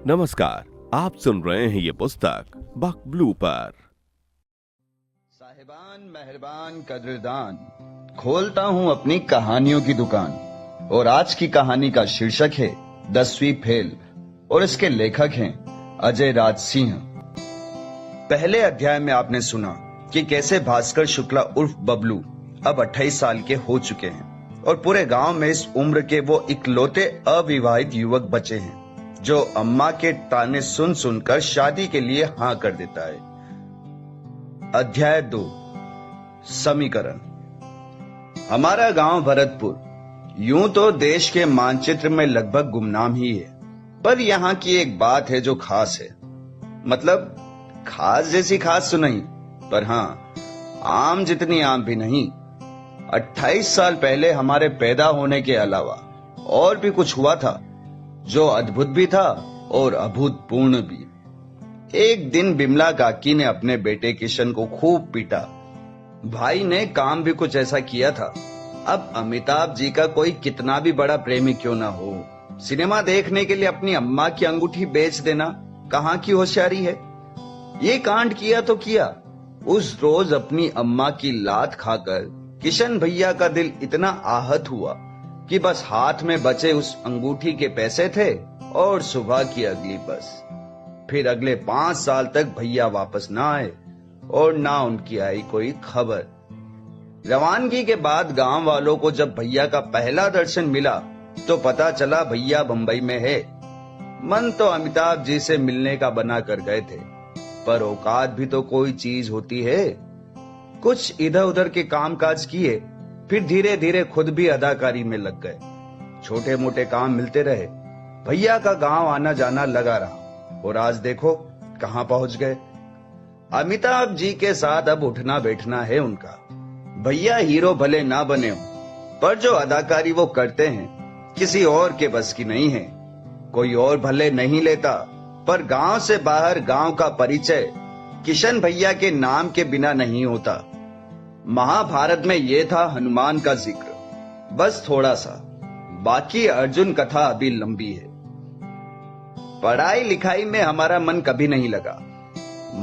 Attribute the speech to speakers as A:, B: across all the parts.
A: नमस्कार, आप सुन रहे हैं ये पुस्तक बक ब्लू पर।
B: साहिबान मेहरबान कदरदान, खोलता हूँ अपनी कहानियों की दुकान। और आज की कहानी का शीर्षक है 10वीं फेल और इसके लेखक हैं अजय राज सिंह। पहले अध्याय में आपने सुना कि कैसे भास्कर शुक्ला उर्फ बबलू अब 28 साल के हो चुके हैं और पूरे गांव में इस उम्र के वो इकलौते अविवाहित युवक बचे हैं जो अम्मा के ताने सुन सुनकर शादी के लिए हाँ कर देता है। अध्याय 2, समीकरण। हमारा गांव भरतपुर यूं तो देश के मानचित्र में लगभग गुमनाम ही है, पर यहाँ की एक बात है जो खास है। मतलब खास जैसी खास तो नहीं, पर हाँ आम जितनी आम भी नहीं। 28 साल पहले हमारे पैदा होने के अलावा और भी कुछ हुआ था जो अद्भुत भी था और अभूतपूर्ण भी। एक दिन बिमला काकी ने अपने बेटे किशन को खूब पीटा। भाई ने काम भी कुछ ऐसा किया था। अब अमिताभ जी का कोई कितना भी बड़ा प्रेमी क्यों ना हो, सिनेमा देखने के लिए अपनी अम्मा की अंगूठी बेच देना कहाँ की होशियारी है। ये कांड किया तो किया। उस रोज अपनी अम्मा की लात खाकर किशन भैया का दिल इतना आहत हुआ कि बस हाथ में बचे उस अंगूठी के पैसे थे और सुबह की अगली बस। फिर अगले 5 साल तक भैया वापस ना आए और ना उनकी आई कोई खबर। रवानगी के बाद गांव वालों को जब भैया का पहला दर्शन मिला तो पता चला भैया बंबई में है। मन तो अमिताभ जी से मिलने का बना कर गए थे, पर औकात भी तो कोई चीज होती है। कुछ इधर उधर के कामकाज किए, फिर धीरे धीरे खुद भी अदाकारी में लग गए। छोटे मोटे काम मिलते रहे, भैया का गांव आना जाना लगा रहा और आज देखो कहां पहुंच गए। अमिताभ जी के साथ अब उठना बैठना है उनका। भैया हीरो भले ना बने हो, पर जो अदाकारी वो करते हैं किसी और के बस की नहीं है। कोई और भले नहीं लेता, पर गांव से बाहर गांव का परिचय किशन भैया के नाम के बिना नहीं होता। महाभारत में ये था हनुमान का जिक्र, बस थोड़ा सा। बाकी अर्जुन कथा अभी लंबी है। पढ़ाई लिखाई में हमारा मन कभी नहीं लगा।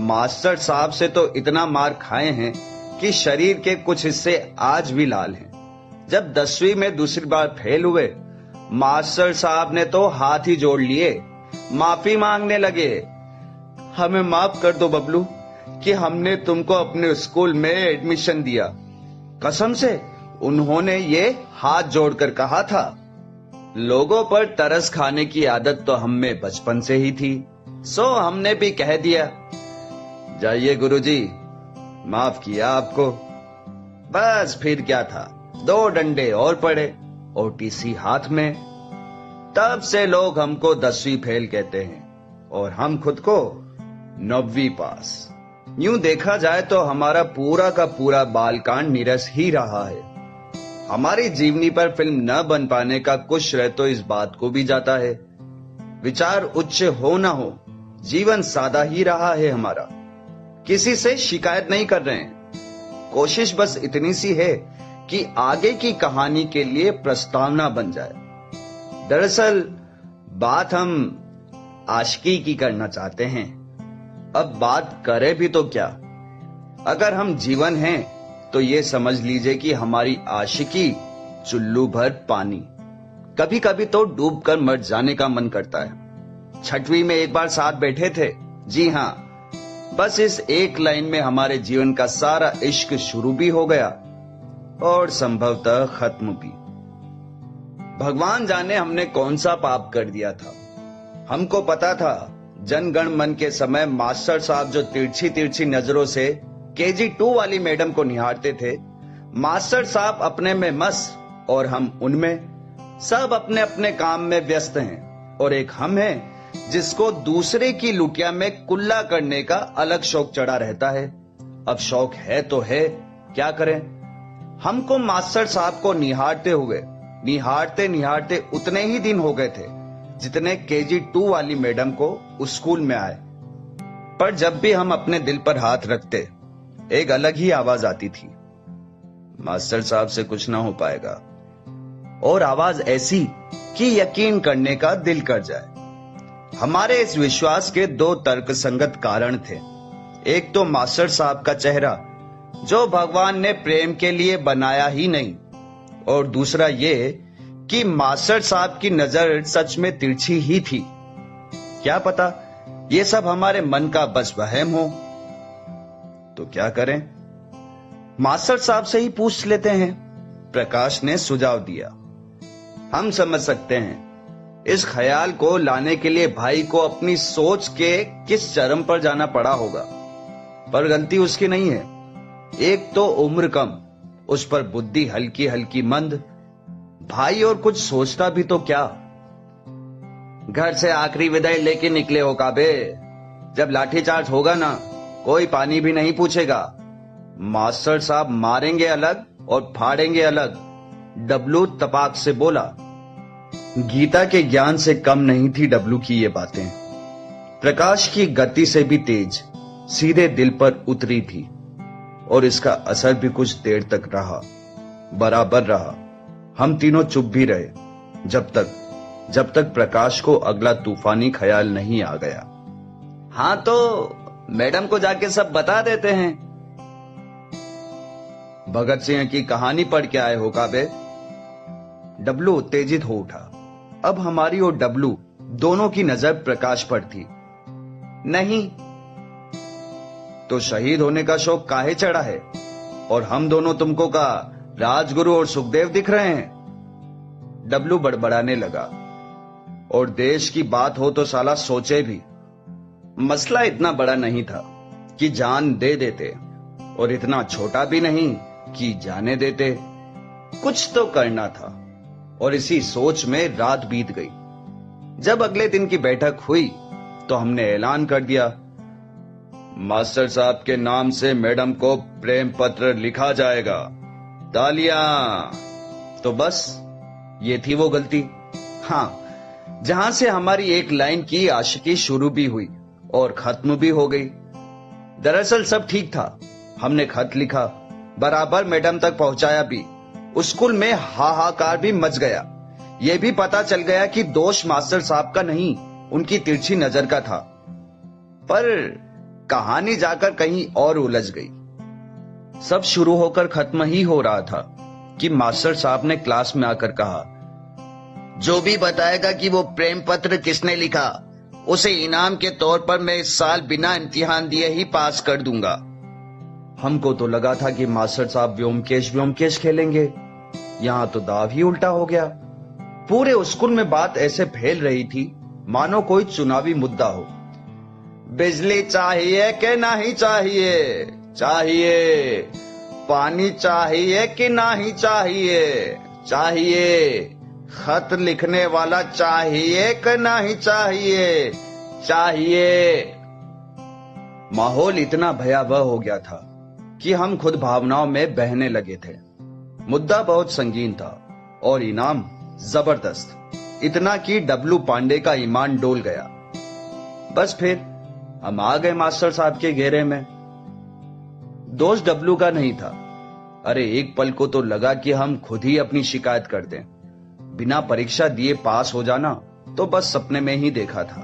B: मास्टर साहब से तो इतना मार खाए हैं कि शरीर के कुछ हिस्से आज भी लाल हैं। जब 10वीं में दूसरी बार फेल हुए, मास्टर साहब ने तो हाथ ही जोड़ लिए, माफी मांगने लगे। हमें माफ कर दो बबलू कि हमने तुमको अपने स्कूल में एडमिशन दिया। कसम से उन्होंने ये हाथ जोड़कर कहा था। लोगों पर तरस खाने की आदत तो हम में बचपन से ही थी, सो हमने भी कह दिया, जाइए गुरुजी, माफ किया आपको। बस फिर क्या था, 2 डंडे और पड़े, ओटीसी हाथ में। तब से लोग हमको 10वीं फेल कहते हैं और हम खुद को 9वीं पास। यूं देखा जाए तो हमारा पूरा का पूरा बालकांड नीरस ही रहा है। हमारी जीवनी पर फिल्म न बन पाने का कुछ श्रेय तो इस बात को भी जाता है। विचार उच्च हो ना हो, जीवन सादा ही रहा है हमारा। किसी से शिकायत नहीं कर रहे हैं। कोशिश बस इतनी सी है कि आगे की कहानी के लिए प्रस्तावना बन जाए। दरअसल बात हम आशिकी की करना चाहते हैं। अब बात करें भी तो क्या, अगर हम जीवन हैं तो ये समझ लीजिए कि हमारी आशिकी चुल्लू भर पानी। कभी कभी तो डूब कर मर जाने का मन करता है। 6वीं में एक बार साथ बैठे थे, जी हाँ, बस इस एक लाइन में हमारे जीवन का सारा इश्क शुरू भी हो गया और संभवतः खत्म भी। भगवान जाने हमने कौन सा पाप कर दिया था। हमको पता था जनगण मन के समय मास्टर साहब जो तिरछी तिरछी नजरों से KG 2 वाली मैडम को निहारते थे, मास्टर साहब अपने में मस्त और हम उनमें। सब अपने अपने काम में व्यस्त हैं और एक हम हैं जिसको दूसरे की लुटिया में कुल्ला करने का अलग शौक चढ़ा रहता है। अब शौक है तो है, क्या करें। हमको मास्टर साहब को निहारते निहारते उतने ही दिन हो गए थे जितने KG 2 वाली मैडम को स्कूल में आए। पर जब भी हम अपने दिल पर हाथ रखते, एक अलग ही आवाज आती थी, मास्टर साहब से कुछ ना हो पाएगा। और आवाज ऐसी कि यकीन करने का दिल कर जाए। हमारे इस विश्वास के दो तर्कसंगत कारण थे। एक तो मास्टर साहब का चेहरा, जो भगवान ने प्रेम के लिए बनाया ही नहीं, और दूसरा ये कि मास्टर साहब की नजर सच में तिरछी ही थी। क्या पता ये सब हमारे मन का बस वहम हो। तो क्या करें, मास्टर साहब से ही पूछ लेते हैं, प्रकाश ने सुझाव दिया। हम समझ सकते हैं इस ख्याल को लाने के लिए भाई को अपनी सोच के किस चरम पर जाना पड़ा होगा, पर गलती उसकी नहीं है। एक तो उम्र कम, उस पर बुद्धि हल्की हल्की मंद। भाई और कुछ सोचता भी तो क्या। घर से आखिरी विदाई लेके निकले हो काबे। जब लाठीचार्ज होगा ना, कोई पानी भी नहीं पूछेगा। मास्टर साहब मारेंगे अलग और फाड़ेंगे अलग, डब्लू तपाक से बोला। गीता के ज्ञान से कम नहीं थी डब्लू की ये बातें। प्रकाश की गति से भी तेज, सीधे दिल पर उतरी थी, और इसका असर भी कुछ देर तक रहा, बराबर रहा। हम तीनों चुप भी रहे, जब तक प्रकाश को अगला तूफानी ख्याल नहीं आ गया। हाँ तो मैडम को जाके सब बता देते हैं। भगत सिंह की कहानी पढ़ के आए हो काबे? डब्लू उत्तेजित हो उठा। अब हमारी और डब्लू दोनों की नजर प्रकाश पर थी। नहीं तो शहीद होने का शौक काहे चढ़ा है? और हम दोनों तुमको का राजगुरु और सुखदेव दिख रहे हैं? डब्लू बड़बड़ाने लगा। और देश की बात हो तो साला सोचे भी। मसला इतना बड़ा नहीं था कि जान दे देते, और इतना छोटा भी नहीं कि जाने देते। कुछ तो करना था, और इसी सोच में रात बीत गई। जब अगले दिन की बैठक हुई तो हमने ऐलान कर दिया, मास्टर साहब के नाम से मैडम को प्रेम पत्र लिखा जाएगा। तालियां। तो बस ये थी वो गलती, हाँ, जहां से हमारी एक लाइन की आशिकी शुरू भी हुई और खत्म भी हो गई। दरअसल सब ठीक था। हमने खत लिखा, बराबर मैडम तक पहुंचाया भी। स्कूल में हाहाकार भी मच गया। यह भी पता चल गया कि दोष मास्टर साहब का नहीं, उनकी तिरछी नजर का था। पर कहानी जाकर कहीं और उलझ गई। सब शुरू होकर खत्म ही हो रहा था कि मास्टर साहब ने क्लास में आकर कहा, जो भी बताएगा कि वो प्रेम पत्र किसने लिखा, उसे इनाम के तौर पर मैं इस साल बिना इम्तिहान दिए ही पास कर दूंगा। हमको तो लगा था कि मास्टर साहब व्योमकेश खेलेंगे। यहां तो दाव ही उल्टा हो गया। पूरे स्कूल में बात ऐसे फैल रही थी मानो कोई चुनावी मुद्दा हो। बिजली चाहिए कि नहीं चाहिए? चाहिए। पानी चाहिए कि नहीं चाहिए? चाहिए। खत लिखने वाला चाहिए कि नहीं चाहिए? चाहिए। माहौल इतना भयावह हो गया था कि हम खुद भावनाओं में बहने लगे थे। मुद्दा बहुत संगीन था और इनाम जबरदस्त, इतना कि डब्लू पांडे का ईमान डोल गया। बस फिर हम आ गए मास्टर साहब के घेरे में। दोष डब्लू का नहीं था। अरे एक पल को तो लगा कि हम खुद ही अपनी शिकायत कर दें। बिना परीक्षा दिए पास हो जाना तो बस सपने में ही देखा था।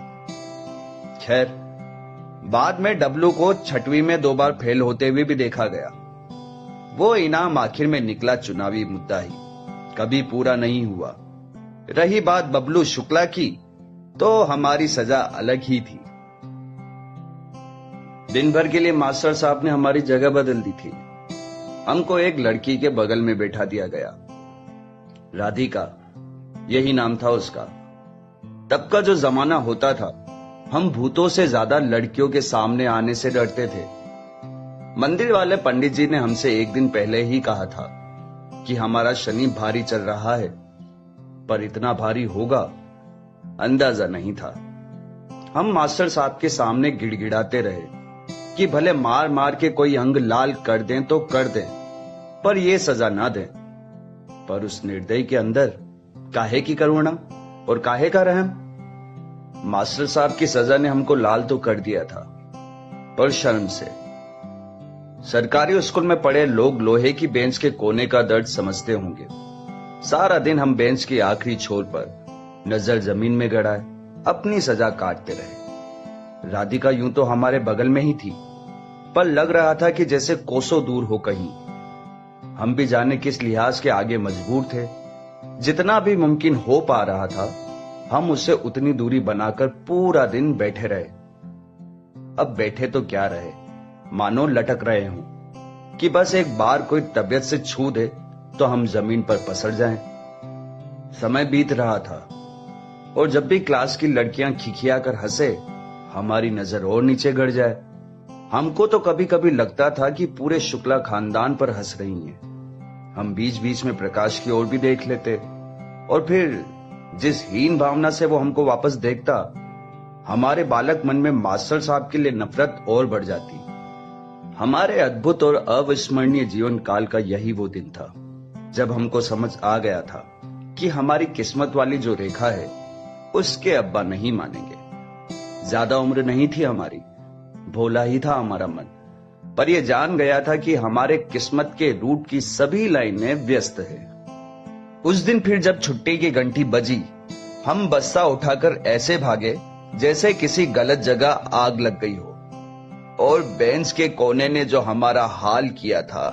B: खैर, बाद में डब्लू को 6वीं में 2 बार फेल होते हुए भी देखा गया। वो इनाम आखिर में निकला चुनावी मुद्दा ही, कभी पूरा नहीं हुआ। रही बात बबलू शुक्ला की, तो हमारी सजा अलग ही थी। दिन भर के लिए मास्टर साहब ने हमारी जगह बदल दी थी। हमको एक लड़की के बगल में बैठा दिया गया। राधिका, यही नाम था उसका। तब का जो जमाना होता था, हम भूतों से ज्यादा लड़कियों के सामने आने से डरते थे। मंदिर वाले पंडित जी ने हमसे एक दिन पहले ही कहा था कि हमारा शनि भारी चल रहा है, पर इतना भारी होगा अंदाजा नहीं था। हम मास्टर साहब के सामने गिड़गिड़ाते रहे कि भले मार मार के कोई अंग लाल कर दें तो कर दें, पर ये सजा ना दें। पर उस निर्दयी के अंदर काहे की करुणा और काहे का रहम। मास्टर साहब की सजा ने हमको लाल तो कर दिया था, पर शर्म से। सरकारी स्कूल में पढ़े लोग लोहे की बेंच के कोने का दर्द समझते होंगे। सारा दिन हम बेंच की आखिरी छोर पर नजर जमीन में गड़ाए, अपनी सजा काटते रहे। राधिका यूं तो हमारे बगल में ही थी, पर लग रहा था कि जैसे कोसों दूर हो कहीं। हम भी जाने किस लिहाज के आगे मजबूर थे। जितना भी मुमकिन हो पा रहा था, हम उससे उतनी दूरी बनाकर पूरा दिन बैठे रहे। अब बैठे तो क्या रहे, मानो लटक रहे हों कि बस एक बार कोई तबीयत से छू दे तो हम जमीन पर पसर जाएं। समय बीत रहा था और जब भी क्लास की लड़कियां खिखिया कर हंसे, हमारी नजर और नीचे गड़ जाए। हमको तो कभी कभी लगता था कि पूरे शुक्ला खानदान पर हंस रही हैं। हम बीच बीच में प्रकाश की ओर भी देख लेते और फिर जिस हीन भावना से वो हमको वापस देखता, हमारे बालक मन में मास्टर साहब के लिए नफरत और बढ़ जाती। हमारे अद्भुत और अविस्मरणीय जीवन काल का यही वो दिन था जब हमको समझ आ गया था कि हमारी किस्मत वाली जो रेखा है उसके अब्बा नहीं मानेंगे। ज्यादा उम्र नहीं थी हमारी, भोला ही था हमारा मन, पर यह जान गया था कि हमारे किस्मत के रूट की सभी लाइनें व्यस्त है। उस दिन फिर जब छुट्टी की घंटी बजी, हम बस्ता उठाकर ऐसे भागे जैसे किसी गलत जगह आग लग गई हो, और बेंच के कोने ने जो हमारा हाल किया था,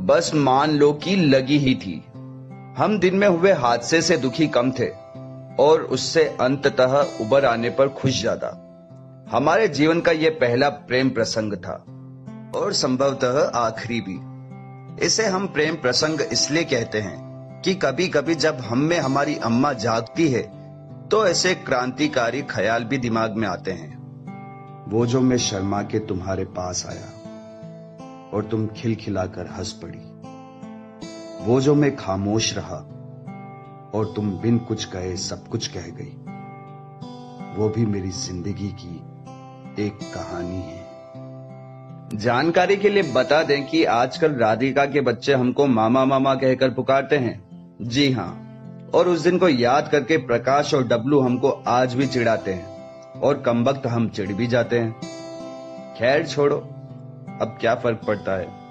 B: बस मान लो कि लगी ही थी। हम दिन में हुए हादसे से दुखी कम थे और उससे अंततः उबर आने पर खुश ज्यादा। हमारे जीवन का यह पहला प्रेम प्रसंग था और संभवतः आखिरी भी। इसे हम प्रेम प्रसंग इसलिए कहते हैं कि कभी कभी जब हम में हमारी अम्मा जागती है तो ऐसे क्रांतिकारी ख्याल भी दिमाग में आते हैं। वो जो मैं शर्मा के तुम्हारे पास आया और तुम खिलखिलाकर हंस पड़ी, वो जो मैं खामोश रहा और तुम बिन कुछ कहे सब कुछ कह गई, वो भी मेरी जिंदगी की एक कहानी है। जानकारी के लिए बता दें कि आजकल राधिका के बच्चे हमको मामा मामा कहकर पुकारते हैं। जी हाँ, और उस दिन को याद करके प्रकाश और डब्लू हमको आज भी चिढ़ाते हैं और कमबख्त हम चिढ़ भी जाते हैं। खैर छोड़ो, अब क्या फर्क पड़ता है।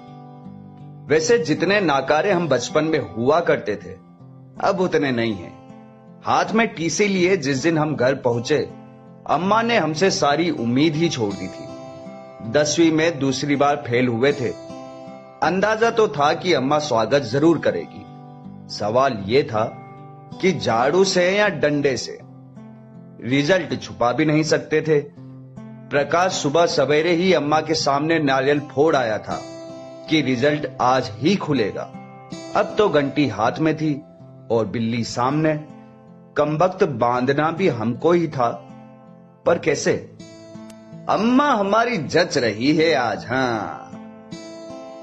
B: वैसे जितने नाकारे हम बचपन में हुआ करते थे, अब उतने नहीं हैं। हाथ में टीसी लिए जिस दिन हम घर पहुंचे, अम्मा ने हमसे सारी उम्मीद ही छोड़ दी थी। 10वीं में दूसरी बार फेल हुए थे। अंदाजा तो था कि अम्मा स्वागत जरूर करेगी। सवाल यह था कि झाड़ू से या डंडे से। रिजल्ट छुपा भी नहीं सकते थे। प्रकाश सुबह सवेरे ही अम्मा के सामने नारियल फोड़ आया था कि रिजल्ट आज ही खुलेगा। अब तो घंटी हाथ में थी और बिल्ली सामने। कमबख्त बांधना भी हमको ही था, पर कैसे? अम्मा हमारी जच रही है आज। हाँ,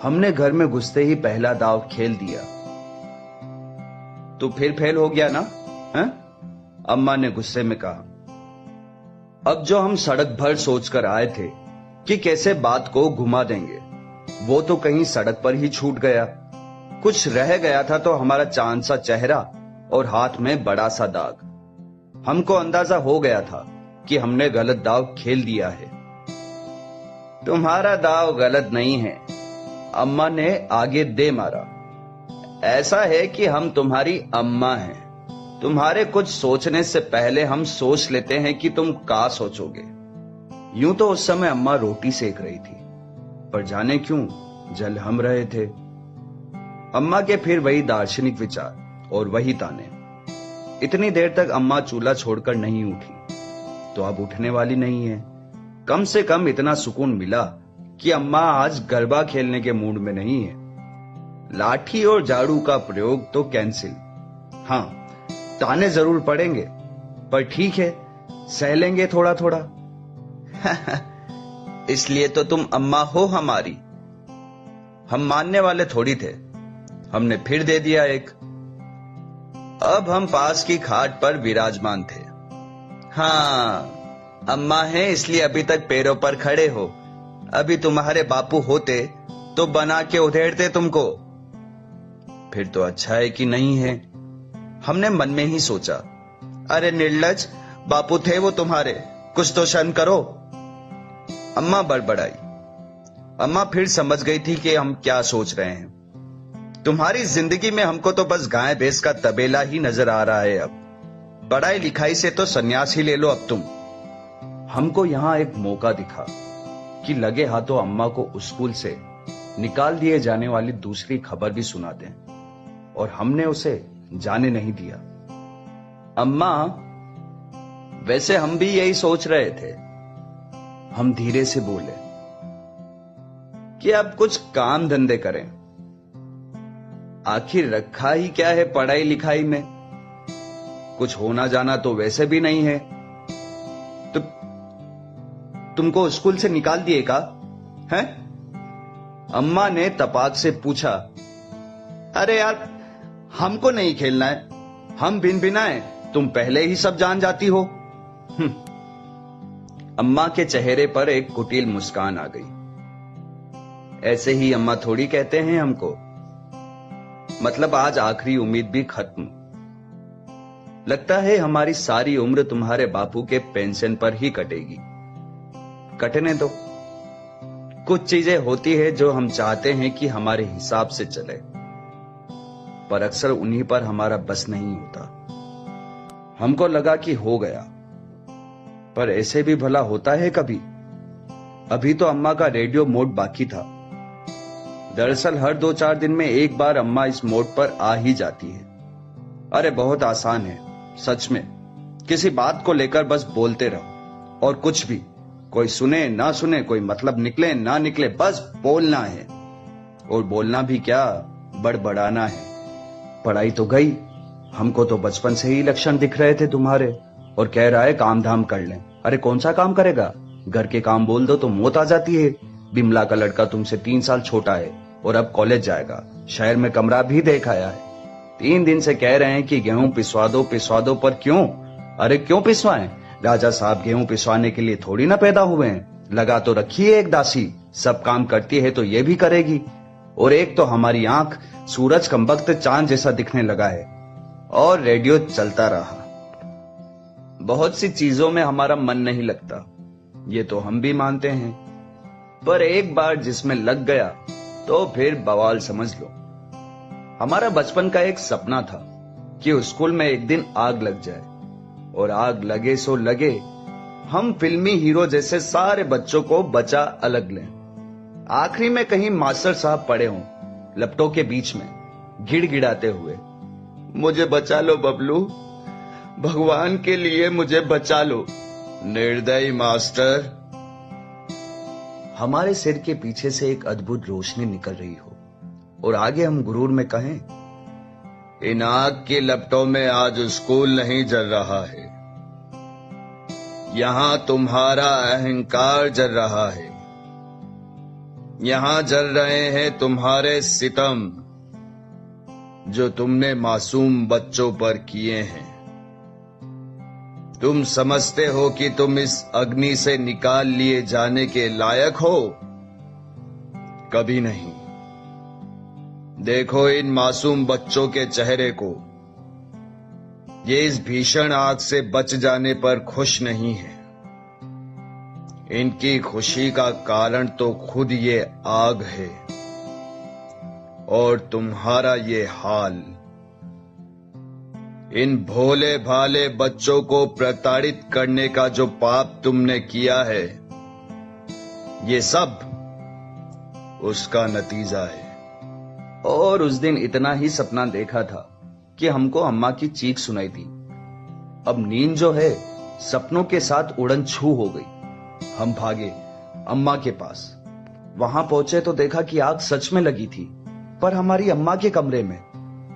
B: हमने घर में घुसते ही पहला दाव खेल दिया। तो फिर फेल हो गया ना? है? अम्मा ने गुस्से में कहा। अब जो हम सड़क भर सोचकर आए थे कि कैसे बात को घुमा देंगे, वो तो कहीं सड़क पर ही छूट गया। कुछ रह गया था तो हमारा चांद सा चेहरा और हाथ में बड़ा सा दाग। हमको अंदाजा हो गया था कि हमने गलत दाव खेल दिया है। तुम्हारा दाव गलत नहीं है, अम्मा ने आगे दे मारा। ऐसा है कि हम तुम्हारी अम्मा हैं। तुम्हारे कुछ सोचने से पहले हम सोच लेते हैं कि तुम क्या सोचोगे। यूं तो उस समय अम्मा रोटी सेक रही थी, पर जाने क्यों जल हम रहे थे। अम्मा के फिर वही दार्शनिक विचार और वही ताने। इतनी देर तक अम्मा चूल्हा छोड़कर नहीं उठी, तो अब उठने वाली नहीं है। कम से कम इतना सुकून मिला कि अम्मा आज गरबा खेलने के मूड में नहीं है। लाठी और झाड़ू का प्रयोग तो कैंसिल। हाँ, ताने जरूर पड़ेंगे, पर ठीक है, सह लेंगे थोड़ा थोड़ा। इसलिए तो तुम अम्मा हो हमारी। हम मानने वाले थोड़ी थे, हमने फिर दे दिया एक। अब हम पास की खाट पर विराजमान थे। हाँ, अम्मा है इसलिए अभी तक पैरों पर खड़े हो। अभी तुम्हारे बापू होते तो बना के उधेड़ते तुमको। फिर तो अच्छा है कि नहीं है, हमने मन में ही सोचा। अरे निर्लज, बापू थे वो तुम्हारे, कुछ तो शर्म करो। अम्मा बड़बड़ाई। अम्मा फिर समझ गई थी कि हम क्या सोच रहे हैं। तुम्हारी जिंदगी में हमको तो बस गाय भैंस का तबेला ही नजर आ रहा है अब। पढ़ाई लिखाई से तो संन्यास ही ले लो अब तुम। हमको यहाँ एक मौका दिखा कि लगे हाथों अम्मा को स्कूल से निकाल दिए जाने वाली दूसरी खबर भी सुना दें, और हमने उसे जाने नहीं दिया। अम्मा, वैसे हम भी यही सोच रहे थे। हम धीरे से बोले कि अब कुछ काम धंधे करें। आखिर रखा ही क्या है पढ़ाई लिखाई में, कुछ होना जाना तो वैसे भी नहीं है। तो तुमको स्कूल से निकाल दिए का हैं? अम्मा ने तपाक से पूछा। अरे यार, हमको नहीं खेलना है, हम भिन भिनाए, तुम पहले ही सब जान जाती हो। अम्मा के चेहरे पर एक कुटिल मुस्कान आ गई। ऐसे ही अम्मा थोड़ी कहते हैं हमको। मतलब आज आखिरी उम्मीद भी खत्म। लगता है हमारी सारी उम्र तुम्हारे बापू के पेंशन पर ही कटेगी। कटने दो। कुछ चीजें होती है जो हम चाहते हैं कि हमारे हिसाब से चले, पर अक्सर उन्हीं पर हमारा बस नहीं होता। हमको लगा कि हो गया, पर ऐसे भी भला होता है कभी? अभी तो अम्मा का रेडियो मोड बाकी था। दरअसल हर 2-4 दिन में एक बार अम्मा इस मोड पर आ ही जाती है। अरे बहुत आसान है सच में। किसी बात को लेकर बस बोलते रहो, और कुछ भी, कोई सुने ना सुने, कोई मतलब निकले ना निकले, बस बोलना है। और बोलना भी क्या, बड़बड़ाना है। पढ़ाई तो गई, हमको तो बचपन से ही लक्षण दिख रहे थे तुम्हारे, और कह रहा है काम धाम कर लें। अरे कौन सा काम करेगा? घर के काम बोल दो तो मौत आ जाती है। बिमला का लड़का तुमसे 3 साल छोटा है और अब कॉलेज जाएगा। शहर में कमरा भी देख आया है। 3 दिन से कह रहे हैं कि गेहूं पिसवा दो, पर क्यों? अरे क्यों पिसवाएं? राजा साहब गेहूं पिसवाने के लिए थोड़ी ना पैदा हुए हैं। लगा तो रखी है एक दासी, सब काम करती है तो ये भी करेगी। और एक तो हमारी आंख सूरज कम वक्त चांद जैसा दिखने लगा है। और रेडियो चलता रहा। बहुत सी चीजों में हमारा मन नहीं लगता, ये तो हम भी मानते हैं, पर एक बार जिसमें लग गया तो फिर बवाल समझ लो। हमारा बचपन का एक सपना था कि स्कूल में एक दिन आग लग जाए, और आग लगे सो लगे, हम फिल्मी हीरो जैसे सारे बच्चों को बचा अलग लें। आखिरी में कहीं मास्टर साहब पड़े हों लपटों के बीच में, गिड़गिड़ाते हुए, मुझे बचा लो बबलू, भगवान के लिए मुझे बचा लो। निर्दयी मास्टर। हमारे सिर के पीछे से एक अद्भुत रोशनी निकल रही हो, और आगे हम गुरूर में कहें, इन आग की लपटों में आज स्कूल नहीं जल रहा है, यहां तुम्हारा अहंकार जल रहा है। यहां जल रहे हैं तुम्हारे सितम, जो तुमने मासूम बच्चों पर किए हैं। तुम समझते हो कि तुम इस अग्नि से निकाल लिए जाने के लायक हो? कभी नहीं। देखो इन मासूम बच्चों के चेहरे को। ये इस भीषण आग से बच जाने पर खुश नहीं है। इनकी खुशी का कारण तो खुद ये आग है, और तुम्हारा ये हाल। इन भोले भाले बच्चों को प्रताड़ित करने का जो पाप तुमने किया है, ये सब उसका नतीजा है। और उस दिन इतना ही सपना देखा था कि हमको अम्मा की चीख सुनाई दी। अब नींद जो है सपनों के साथ उड़न छू हो गई। हम भागे अम्मा के पास। वहां पहुंचे तो देखा कि आग सच में लगी थी, पर हमारी अम्मा के कमरे में।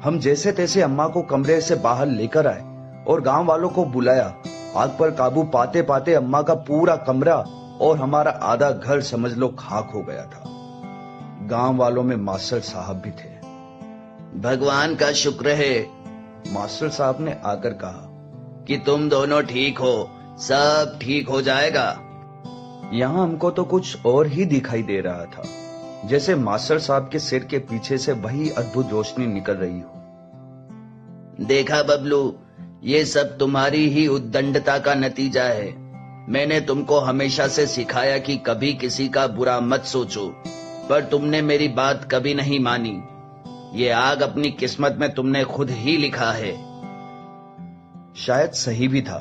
B: हम जैसे तैसे अम्मा को कमरे से बाहर लेकर आए और गांव वालों को बुलाया। आग पर काबू पाते पाते अम्मा का पूरा कमरा और हमारा आधा घर समझ लो खाक हो गया था। गांव वालों में मास्टर साहब भी थे। भगवान का शुक्र है, मास्टर साहब ने आकर कहा, कि तुम दोनों ठीक हो, सब ठीक हो जाएगा। यहां हमको तो कुछ और ही दिखाई दे रहा था, जैसे मास्टर साहब के सिर के पीछे से वही अद्भुत रोशनी निकल रही हो। देखा बबलू, ये सब तुम्हारी ही उद्दंडता का नतीजा है। मैंने तुमको हमेशा से सिखाया कि कभी किसी का बुरा मत सोचो, पर तुमने मेरी बात कभी नहीं मानी। ये आग अपनी किस्मत में तुमने खुद ही लिखा है। शायद सही भी था,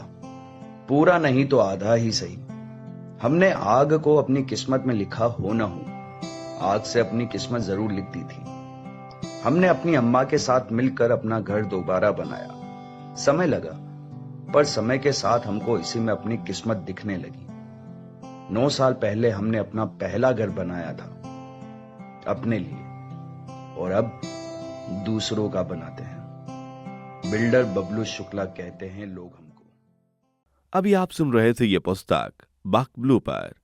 B: पूरा नहीं तो आधा ही सही। हमने आग को अपनी किस्मत में लिखा हो न हो, आग से अपनी किस्मत जरूर लिख दी थी। हमने अपनी अम्मा के साथ मिलकर अपना घर दोबारा बनाया। समय लगा, पर समय के साथ हमको इसी में अपनी किस्मत दिखने लगी। 9 साल पहले हमने अपना पहला घर बनाया था अपने लिए, और अब दूसरों का बनाते हैं। बिल्डर बबलू शुक्ला कहते हैं लोग हमको।
A: अभी आप सुन रहे थे ये पुस्तक बक ब्लू पर।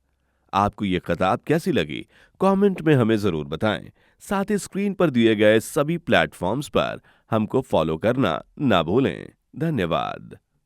A: आपको ये किताब कैसी लगी कमेंट में हमें जरूर बताएं। साथ ही स्क्रीन पर दिए गए सभी प्लेटफॉर्म्स पर हमको फॉलो करना ना भूलें। धन्यवाद।